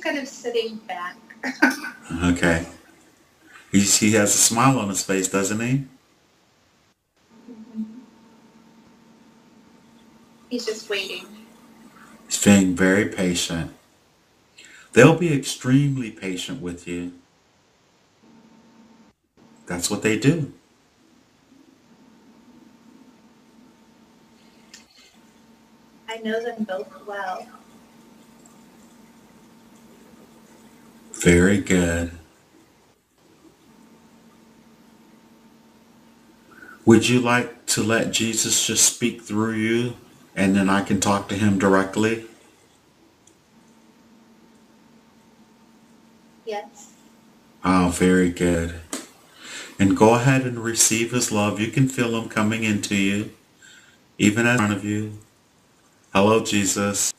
just kind of sitting back. Okay. He has a smile on his face, doesn't he? Mhm. He's just waiting. He's being very patient. They'll be extremely patient with you. That's what they do. I know them both well. Very good. Would you like to let Jesus just speak through you and then I can talk to him directly? Yes. Oh, very good. And go ahead and receive his love. You can feel him coming into you, even in front of you. Hello, Jesus.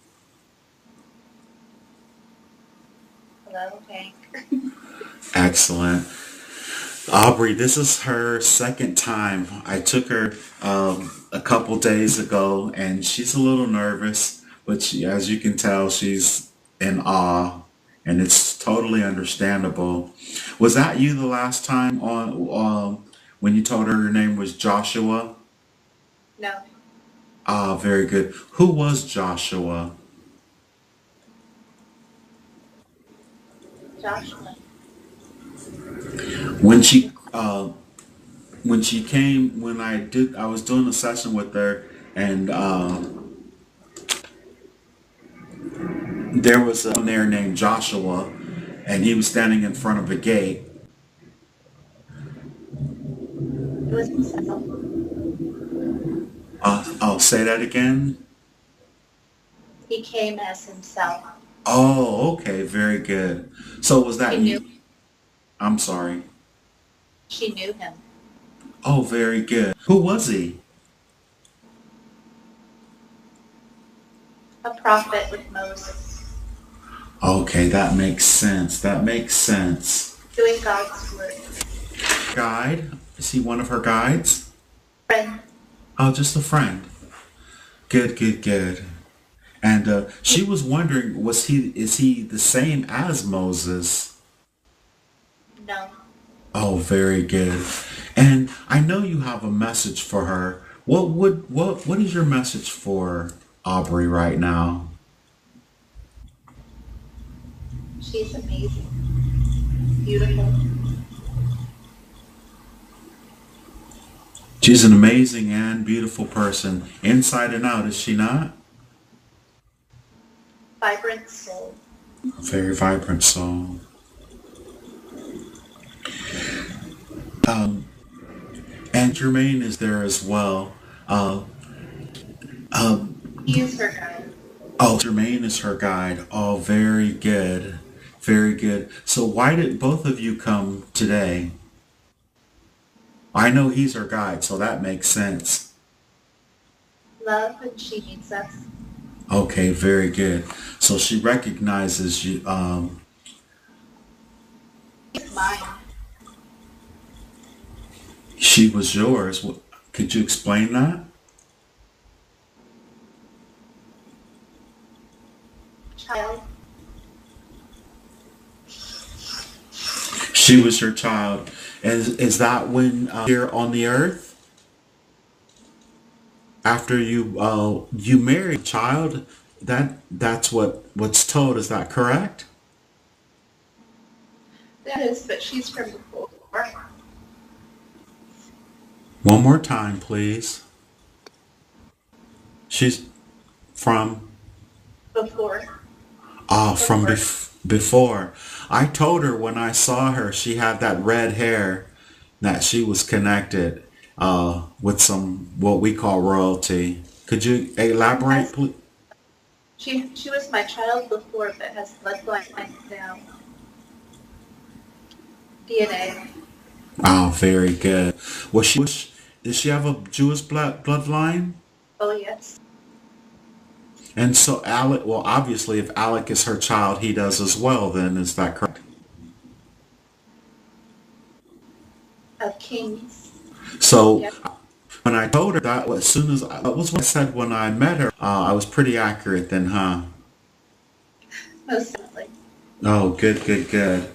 Hello, Hank. Excellent. Aubrey, this is her second time. I took her a couple days ago, and she's a little nervous, but as you can tell, she's in awe, and it's totally understandable. Was that you the last time on when you told her name was Joshua? No, Ah, very good. Who was Joshua? Joshua. When she came, I was doing a session with her, and there was a man there named Joshua, and he was standing in front of a gate. It was himself. I'll say that again. He came as himself. Oh, okay, very good. So was She that knew. you? I'm sorry. She knew him. Oh, very good. Who was he? A prophet with Moses, Okay, that makes sense. That makes sense. doing God's work. Guide? Is he one of her guides? Friend. Oh, just a friend. Good, good, good. And she was wondering, is he the same as Moses? No. Oh, very good. And I know you have a message for her. What is your message for Aubrey right now? She's amazing. Beautiful. She's an amazing and beautiful person, inside and out, is she not? Vibrant soul. A very vibrant soul. Um, and Jermaine is there as well. Uh, um, He is her guide. oh, Jermaine is her guide. Oh, very good. Very good. So why did both of you come today? I know he's her guide, so that makes sense. Love and she needs us. Okay, very good. So she recognizes you. She's mine. She was yours. Could you explain that? Child. She was your child. Is that when here on the earth after you married a child? That's what's told. Is that correct? That is, but she's from before. One more time, please. She's from Before. from Before. before. I told her when I saw her, she had that red hair, that she was connected with some what we call royalty. Could you elaborate, Has please? she was my child before, but has bloodline now. DNA. Oh, very good. Did she have a Jewish bloodline? Oh yes. And so Alec, well, obviously, if Alec is her child, he does as well. Then is that correct? Of kings. So Yep. when I told her that, as soon as that was what I said when I met her, I was pretty accurate then, huh? Most definitely. Oh, good, good, good.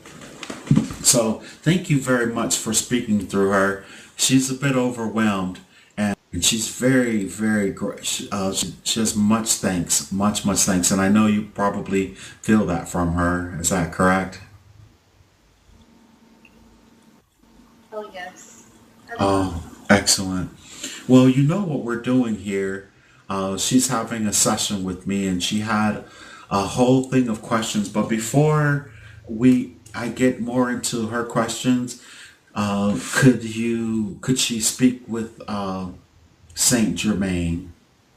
So thank you very much for speaking through her. She's a bit overwhelmed, and she's very, very great. She has much thanks, much thanks. And I know you probably feel that from her. Is that correct? Oh, yes. I love Oh, excellent. Well, you know what we're doing here. She's having a session with me, and she had a whole thing of questions. But before I get more into her questions, could she speak with Saint Germain?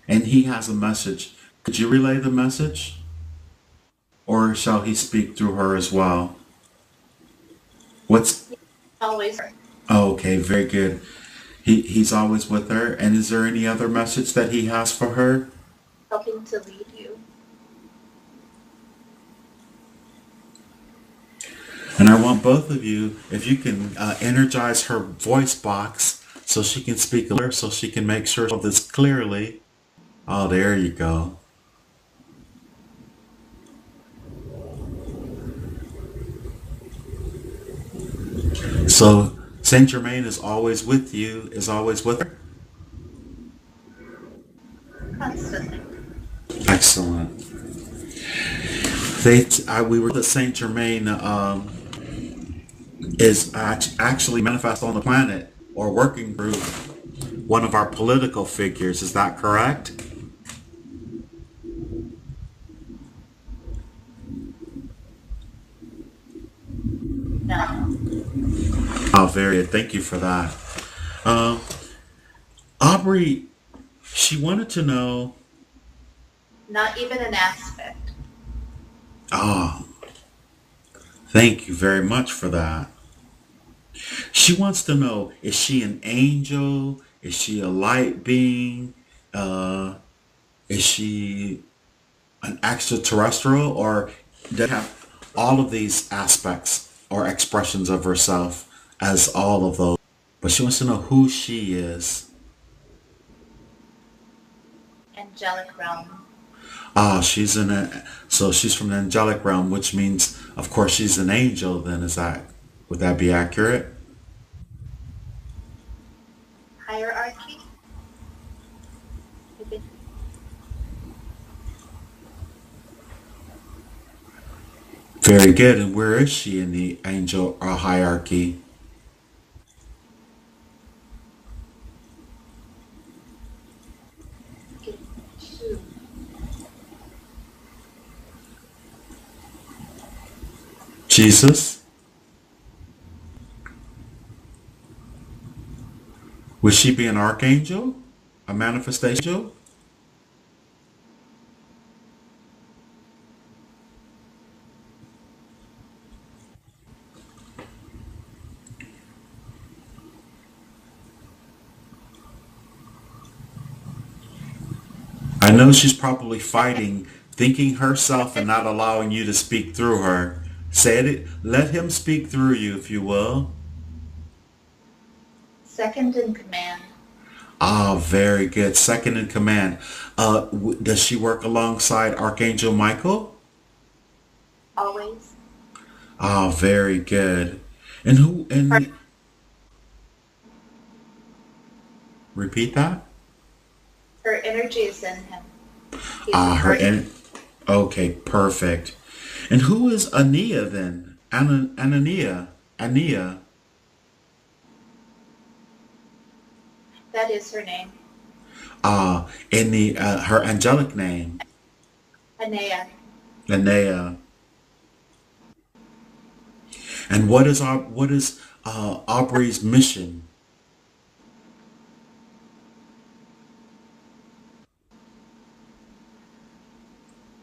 And he has a message. Could you relay the message, or shall he speak through her as well? What's you. Always Oh, okay, very good. He's always with her. And is there any other message that he has for her? helping to lead you. And I want both of you, if you can energize her voice box so she can speak clear, so she can make sure of this clearly. Oh, there you go. So Saint Germain is always with you, is always with her. Constantly. Excellent. We were that Saint Germain is actually manifest on the planet or working through one of our political figures. Is that correct? No, Oh, very good. Thank you for that. Uh, Aubrey, she wanted to know. not even an aspect. Oh, thank you very much for that. She wants to know: is she an angel? Is she a light being? Uh, is she an extraterrestrial, or does she have all of these aspects or expressions of herself as all of those? But she wants to know who she is. Angelic realm. Ah, so she's from the angelic realm, which means, of course, she's an angel. Then would that be accurate? Hierarchy. Maybe. Very good. And where is she in the angel hierarchy? Get two. Jesus? Would she be an archangel? A manifestation? I know she's probably fighting, thinking herself and not allowing you to speak through her. Say it. Let him speak through you, if you will. Second in command. Ah, very good. Second in command. Does she work alongside Archangel Michael? Always. Ah, very good. And who? Her, And repeat that. her energy is in him. He's a Ah, her. person. Okay, perfect. And who is Ania then? Anania. Ania. That is her name. In the her angelic name, Anea. Anea. And what is Aubrey's mission?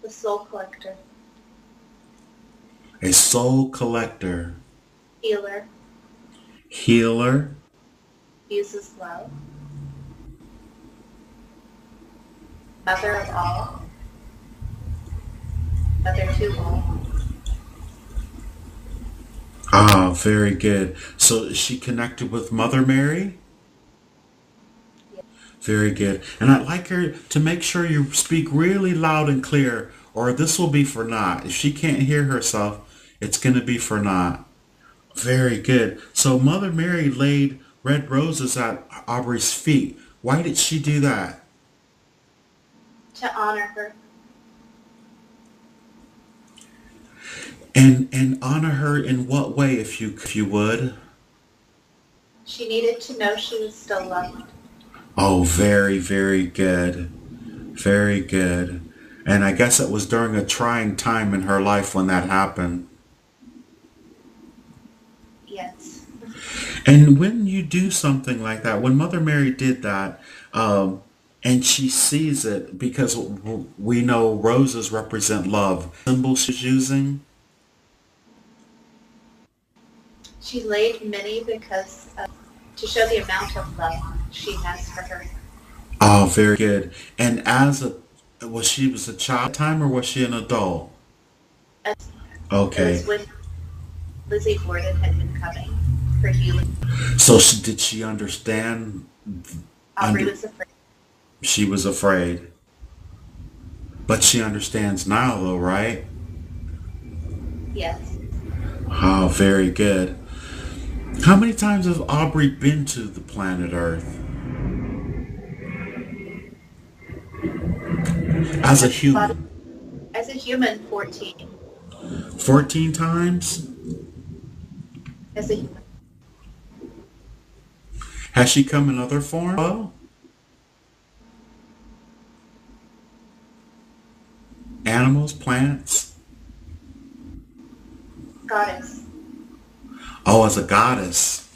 The soul collector. A soul collector, Healer. healer. Uses love. Mother of all. Mother to all. Ah, very good. So is she connected with Mother Mary? Yeah. Very good. And I'd like her to make sure you speak really loud and clear, or this will be for naught. If she can't hear herself, It's going to be for naught. Very good. So Mother Mary laid red roses at Aubrey's feet. Why did she do that? to honor her. And honor her in what way, if you would? She needed to know she was still loved. Oh, very, very good. Very good. And I guess it was during a trying time in her life when that happened. Yes. And when you do something like that, when Mother Mary did that, and she sees it, because we know roses represent love, symbol she's using. She laid many because to show the amount of love she has for her. Oh, very good. And was a child at the time, or was she an adult? As it Okay. was when Lizzie Borden had been coming for healing. So did she understand? Aubrey Under was afraid. She was afraid, but she understands now, though, right? Yes. Oh, very good. How many times have Aubrey been to the planet Earth as a As a body, human? as a human, 14. 14 times? As a human, Has she come in other forms? Oh, animals, plants? goddess, Oh, as a goddess.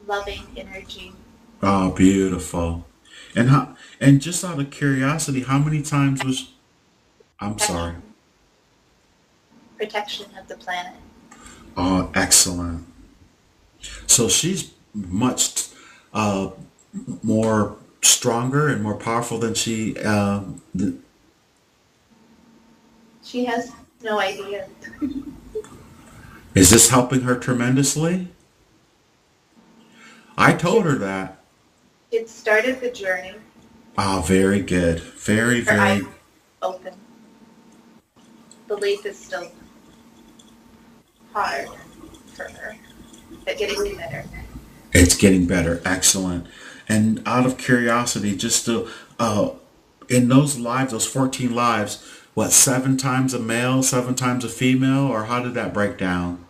loving energy, Oh, beautiful. And just out of curiosity, how many times was I'm sorry. protection, protection of the planet. Oh, excellent. So she's much uh, more stronger and more powerful than She has no idea. is this helping her tremendously? I told her It's that. it started the journey. Ah, very good. Very, Her eyes very. open. Belief is still hard for her, but getting better. It's getting better. Excellent. And out of curiosity, just to, in those lives, those 14 lives, what, seven times a male, seven times a female, or how did that break down?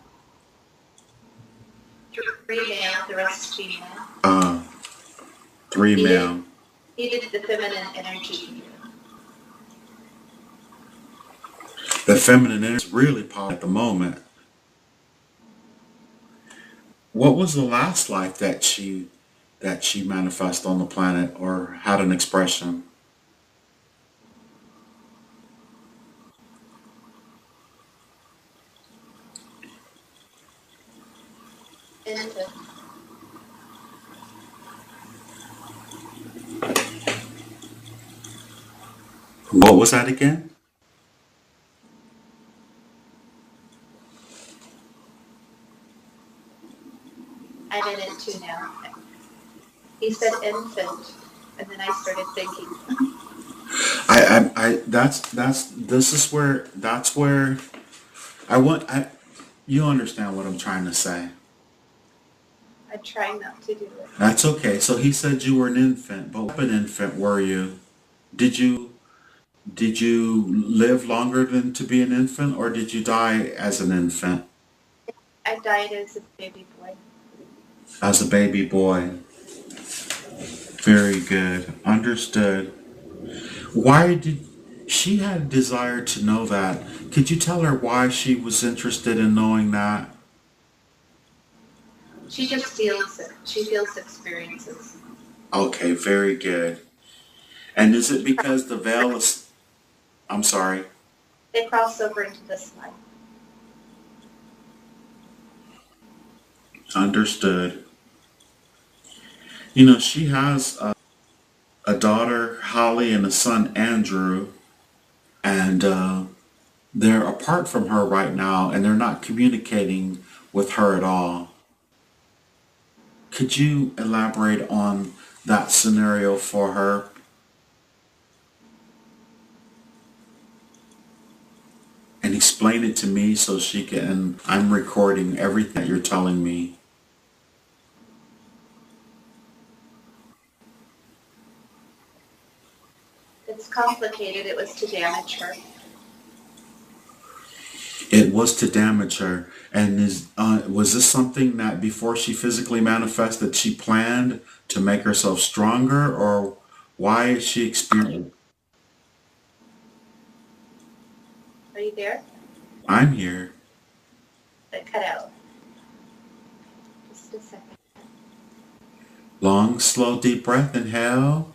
Three male, the rest female. Uh, three Needed male. needed the feminine energy. The feminine energy is really powerful at the moment. What was the last life that she manifested on the planet or had an expression? Infant. What was that again? I'm in it too now. He said infant, and then I started thinking. This is where, that's where I want, you understand what I'm trying to say. I'm trying not to do it. That's okay. So he said you were an infant, but what type of an infant were you? Did you, did you live longer than to be an infant, or did you die as an infant? I died as a baby boy. As a baby boy. Very good. Understood. Why did she had a desire to know that? Could you tell her why she was interested in knowing that? She just feels it. She feels experiences. Okay, very good. And is it because the veil is, I'm sorry, They cross over into this life. understood. You know, she has a daughter, Holly, and a son, Andrew, and they're apart from her right now, and they're not communicating with her at all. Could you elaborate on that scenario for her? And and explain it to me so she can, I'm recording everything that you're telling me. It's complicated. It was to damage her. It was to damage her. And was this something that before she physically manifested, she planned to make herself stronger, or why is she experiencing? Are you there? I'm here. It cut out. Just a second. Long, slow, deep breath. Inhale.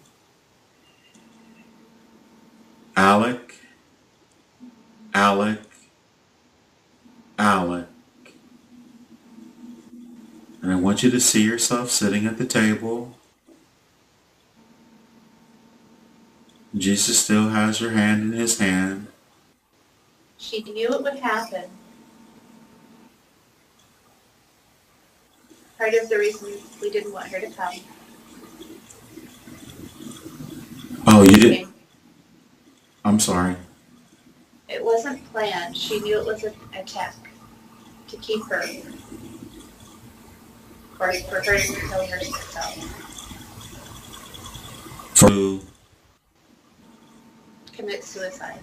Alec, Alec, Alec. And I want you to see yourself sitting at the table. Jesus still has your hand in his hand. She knew it would happen. Part of the reason we didn't want her to come. Oh, you didn't? I'm sorry. It wasn't planned. She knew it was an attack to keep her, or for her to kill herself. For Commit suicide.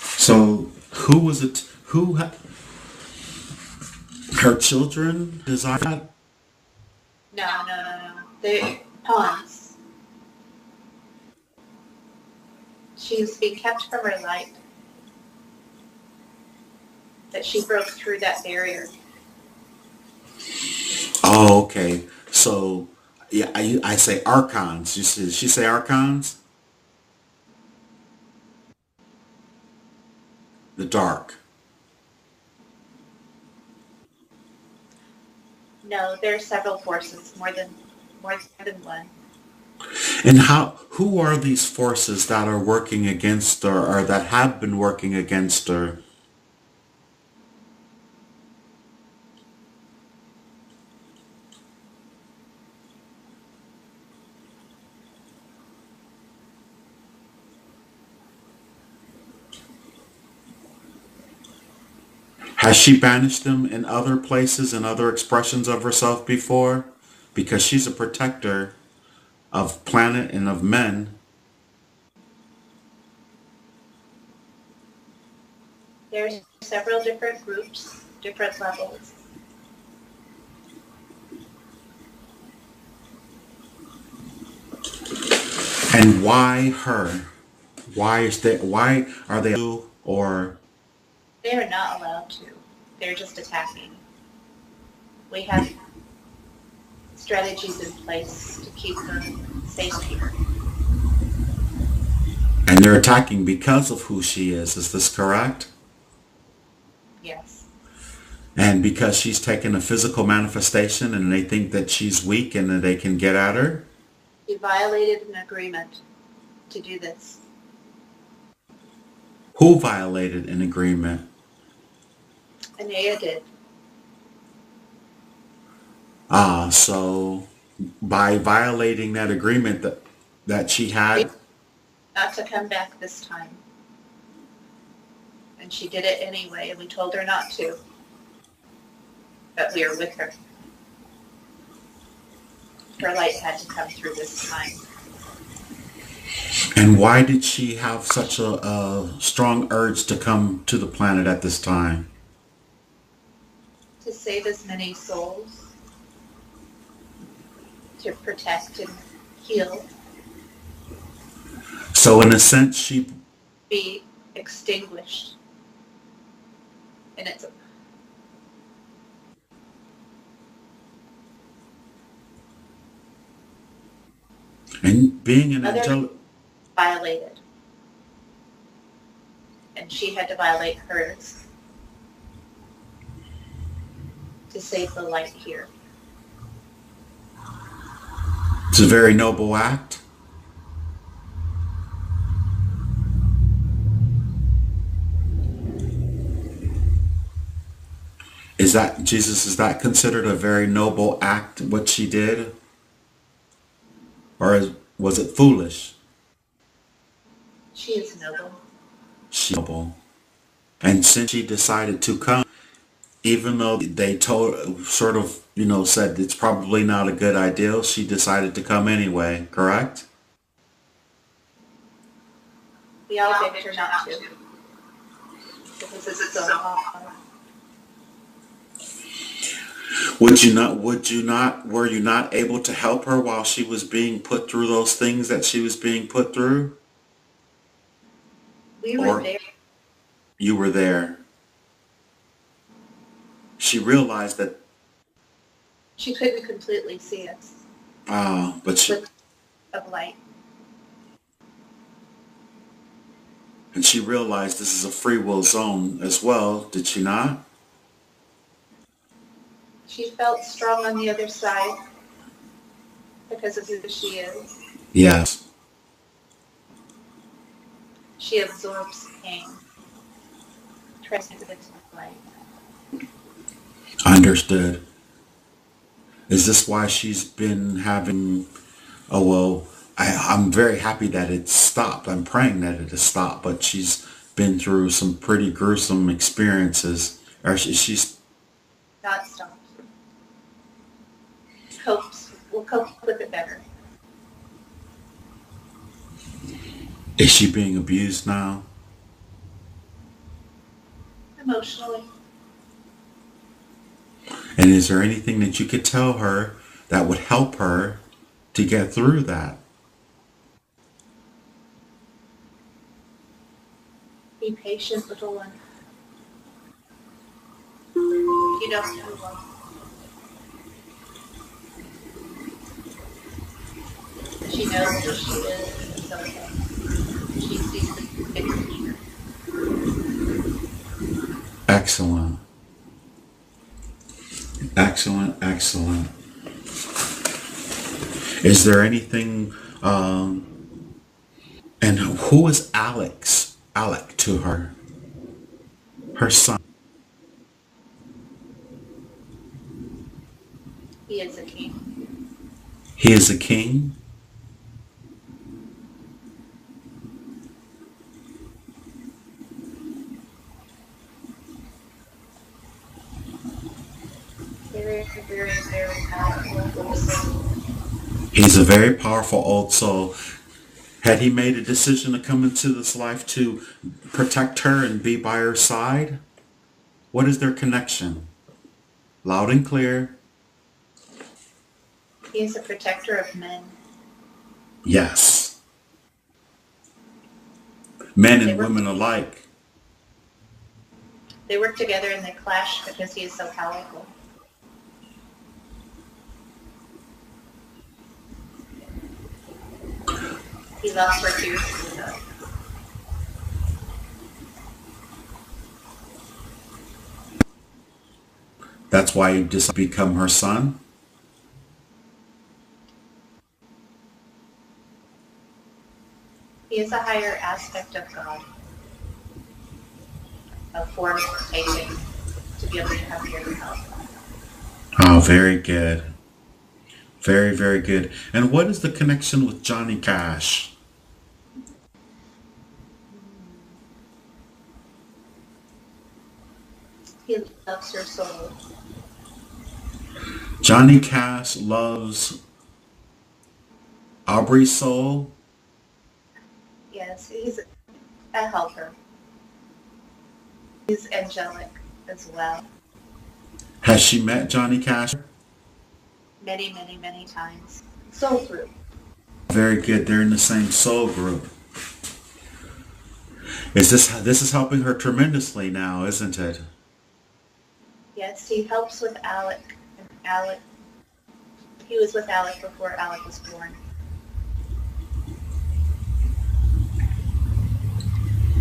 so who was it? Her children desired? No. They're pawns. She was being kept from her light. That she broke through that barrier. Oh, okay. So yeah, I say archons. She say archons? The dark. No, there are several forces, more than one. And who are these forces that are working against her, or that have been working against her? Has she banished them in other places and other expressions of herself before? Because she's a protector of planet and of men. There's several different groups, different levels. And why her? Why are they, or They are not allowed to. They're just attacking. We have strategies in place to keep her safe here. and they're attacking because of who she is this correct? Yes. And because she's taken a physical manifestation and they think that she's weak and that they can get at her? She violated an agreement to do this. Who violated an agreement? Anea did. So by violating that agreement that she had, Not to come back this time. And she did it anyway, and we told her not to. But we are with her. Her light had to come through this time. and why did she have such a strong urge to come to the planet at this time? To save as many souls. To protect and heal. So in a sense, she Be extinguished. And it's and being an other angelic. violated. And she had to violate hers to save the light here. It's a very noble act. Is that considered a very noble act, what she did? Was it foolish? She is noble. She noble. And since she decided to come, even though they told, sort of, said it's probably not a good idea, she decided to come anyway, correct? We all begged her not to because it's so hard. Were you not able to help her while she was being put through those things that she was being put through? We were Or there. you were there? She realized that, She couldn't completely see us but with of light. she realized this is a free will zone as well, did she not? She felt strong on the other side because of who she is. Yes. She absorbs pain, transmutes it to light. Understood. Is this why she's been having, oh well, I'm very happy that it stopped. I'm praying that it has stopped, but she's been through some pretty gruesome experiences. Or she's Not stopped. We'll cope with it better. Is she being abused now? Emotionally. And is there anything that you could tell her that would help her to get through that? Be patient, little one. You don't know one. She knows who she is. It's okay. She sees the big picture. Excellent. Excellent, excellent. Is there anything, and who is Alec to her? Her son. He is a king. He is a king? Very, very, very powerful also. He's a very powerful old soul. Had he made a decision to come into this life to protect her and be by her side? What is their connection? Loud and clear. He is a protector of men. Yes. Men and women alike. They work together and they clash because he is so powerful. He loves her too. That's why you decided to become her son? He is a higher aspect of God, a form taken to be able to come here and help. Oh, very good. Very, very good. And what is the connection with Johnny Cash? He loves her soul. Johnny Cash loves Aubrey's soul. Yes, he's a helper. He's angelic as well. Has she met Johnny Cash? Many, many, many times. Soul group. Very good. They're in the same soul group. This is helping her tremendously now, isn't it? Yes, he helps with Alec. And Alec, he was with Alec before Alec was born.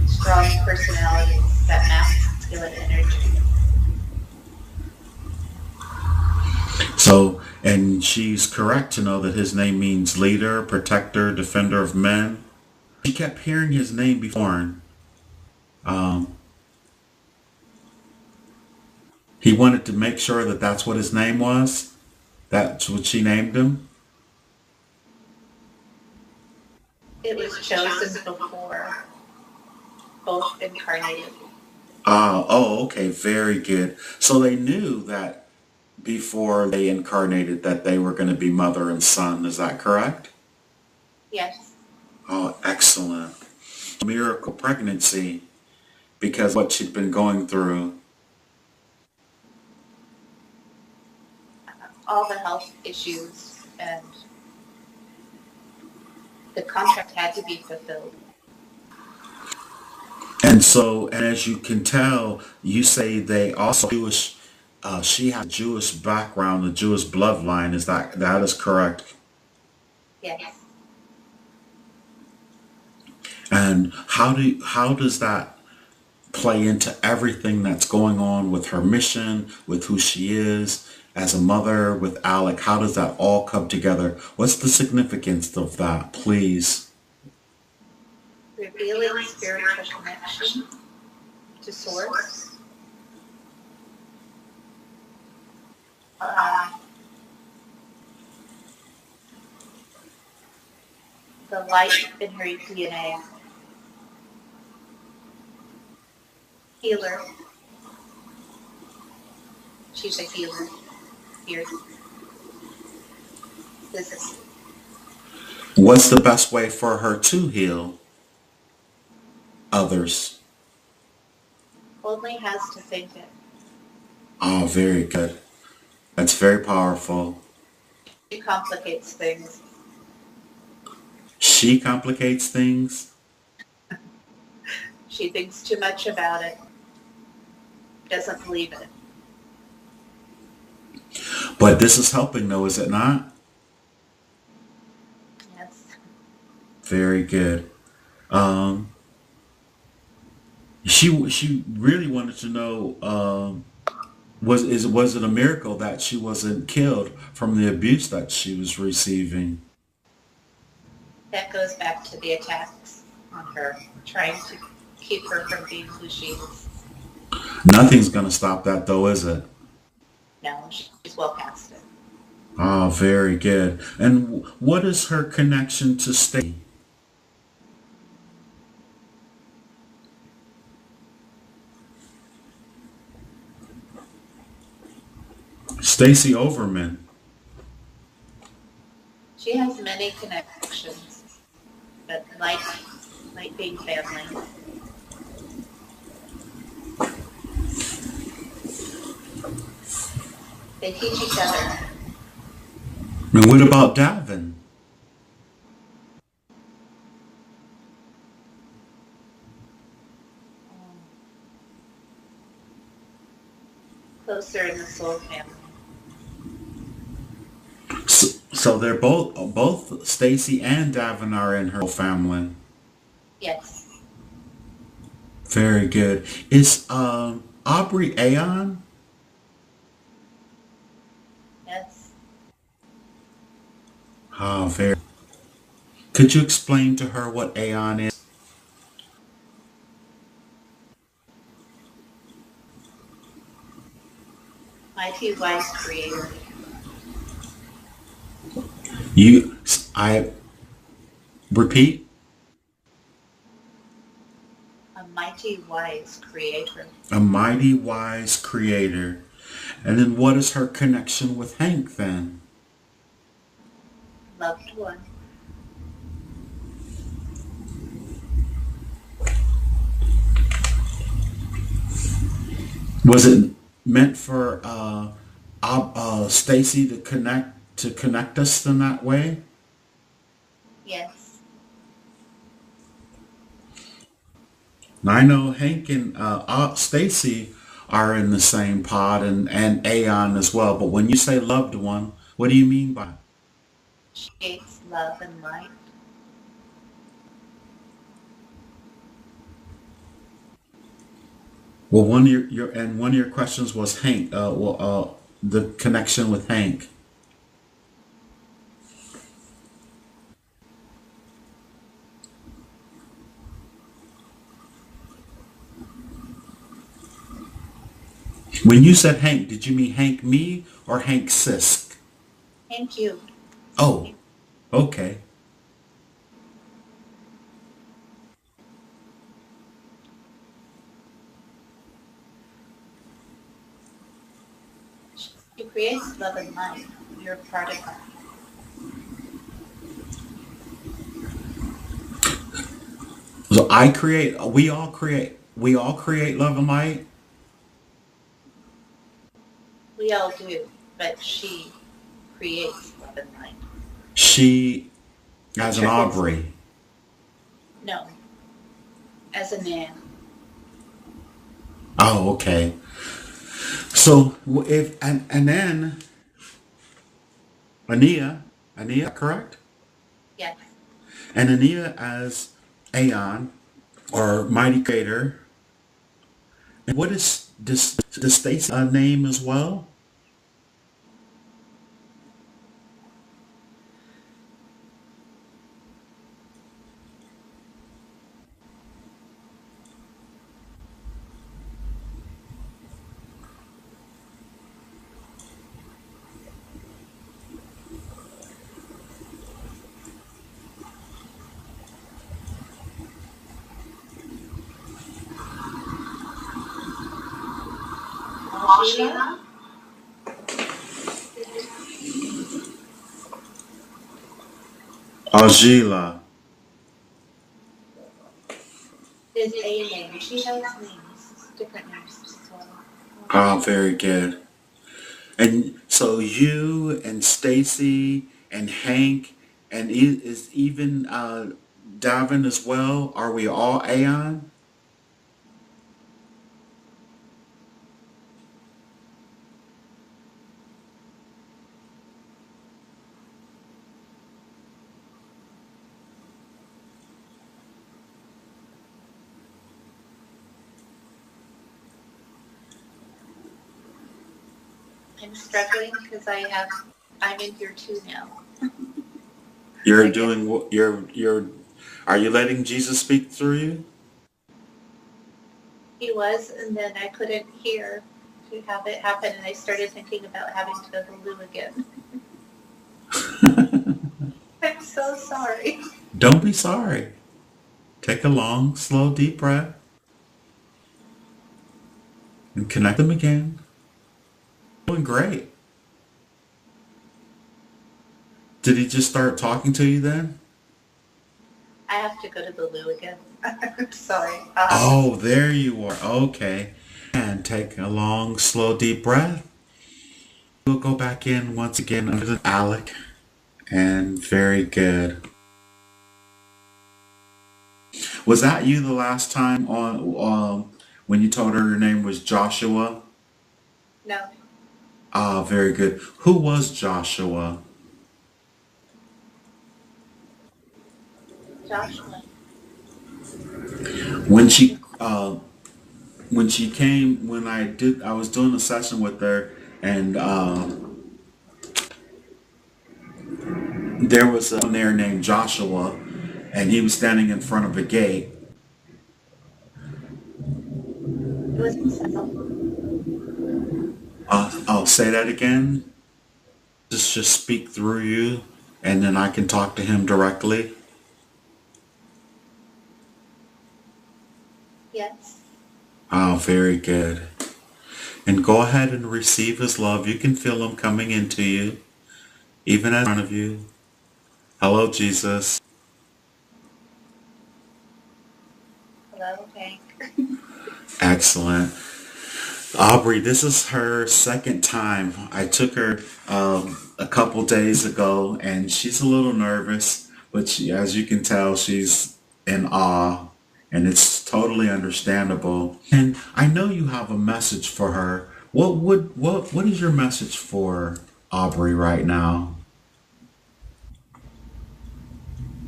Strong personalities, that masculine energy. So, and she's correct to know that his name means leader, protector, defender of men. She kept hearing his name before. He wanted to make sure that that's what his name was. That's what she named him. It was chosen before both incarnated. Oh, okay, very good. So they knew that before they incarnated that they were going to be mother and son. Is that correct? Yes. Oh, excellent. Miracle pregnancy because what she'd been going through. All the health issues and the contract had to be fulfilled. And so, and as you can tell, you say they also Jewish. She has a Jewish background, a Jewish bloodline. That is correct? Yes. And how does that play into everything that's going on with her mission, with who she is as a mother, with Alec? How does that all come together? What's the significance of that, please? Revealing spiritual connection to source. Um, the light in her DNA. Healer. She's a healer. Here. This is What's the best way for her to heal others? only has to think it. Oh, very good. That's very powerful. She complicates things. She complicates things, She thinks too much about it. Doesn't believe it. but this is helping though, is it not? Yes. Very good. Um, she really wanted to know was it a miracle that she wasn't killed from the abuse that she was receiving? That goes back to the attacks on her, trying to keep her from being who she is. Nothing's gonna stop that though, is it? No, she's well past it. Oh, very good. And what is her connection to Stacy? Stacy Overman. She has many connections, but like being family. They teach each other. And what about Davin? Closer in the soul family. So they're both Stacy and Davin are in her family. Yes. Very good. Is Aubrey Aon? Yes. Oh, very. Could you explain to her what Aon is? Mighty wise creator. You, I repeat. A mighty wise creator. A mighty wise creator. And then what is her connection with Hank then? Loved one. Was it meant for Stacy to connect us in that way? Yes. Now I know Hank and Stacy are in the same pod and Aon as well. But when you say loved one, what do you mean by it? She creates love and light. Well, one of one of your questions was Hank. The connection with Hank. When you said Hank, did you mean Hank me or Hank Sisk? Thank you. Oh, okay. He creates love and light. You're part of that. So we all create love and light. We all do, but she creates love and light. She It as an trickles. Aubrey. No, as a man. Oh, okay. So if and then Ania, correct? Yes. And Ania as Aeon or Mighty Creator. And what is this Stacy name as well? Sheila Agila. is a name. She has names, different names as well. Oh, very good. And so you and Stacy and Hank and is even Davin as well. Are we all Aeon? I'm struggling because I'm in here too now. You're I guess doing what you're. Are you letting Jesus speak through you? he was, and then I couldn't hear to have it happen, and I started thinking about having to go to the loo again. I'm so sorry. Don't be sorry. Take a long, slow, deep breath and connect them again. Doing great. Did he just start talking to you then? I have to go to the loo again. I'm sorry. I'll have to. Oh, there you are. Okay. And take a long, slow, deep breath. We'll go back in once again under the Alec. And very good. Was that you the last time on when you told her your name was Joshua? No, Ah, very good. Who was Joshua? Joshua. When she came I was doing a session with her and there was a man there named Joshua and he was standing in front of a gate. It was himself. I'll say that again. Just speak through you and then I can talk to him directly. Yes. Oh, very good. And go ahead and receive his love. You can feel him coming into you, even in front of you. Hello, Jesus. Hello, Hank. Excellent. Aubrey, this is her second time. I took her a couple days ago, and she's a little nervous, but as you can tell, she's in awe, and it's totally understandable. And I know you have a message for her. What is your message for Aubrey right now?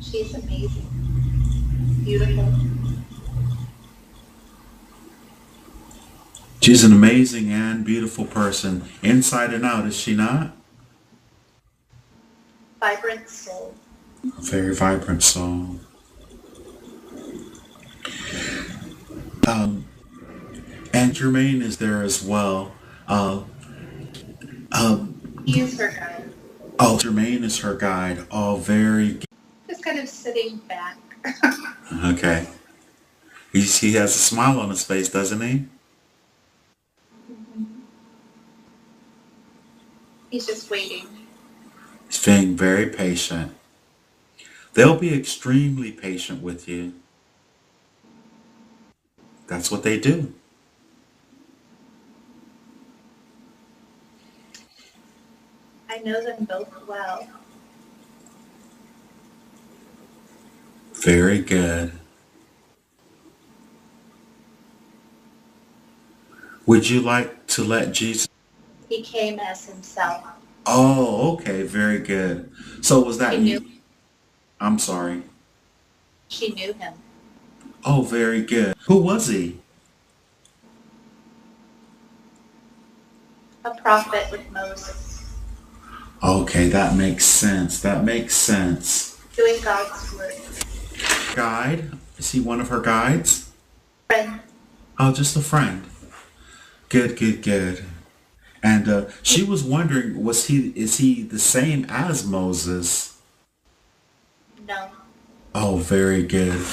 She's amazing. Beautiful. She's an amazing and beautiful person, inside and out, is she not? Vibrant soul. A very vibrant soul. Um, and Jermaine is there as well. Uh, uh, He is her guide. oh, Jermaine is her guide. Oh, very Just kind of sitting back. okay. He has a smile on his face, doesn't he? Mhm. He's just waiting. He's being very patient. They'll be extremely patient with you. That's what they do. I know them both well. Very good. Would you like to let Jesus? He came as himself. Oh, okay, very good. So was She that knew you? I'm sorry. she knew him. Oh, very good. Who was he? A prophet with Moses, Okay, that makes sense. That makes sense. doing God's work. Guide? Is he one of her guides? Friend, Oh, just a friend. Good, good, good. And she was wondering, is he the same as Moses? no. Oh, very good.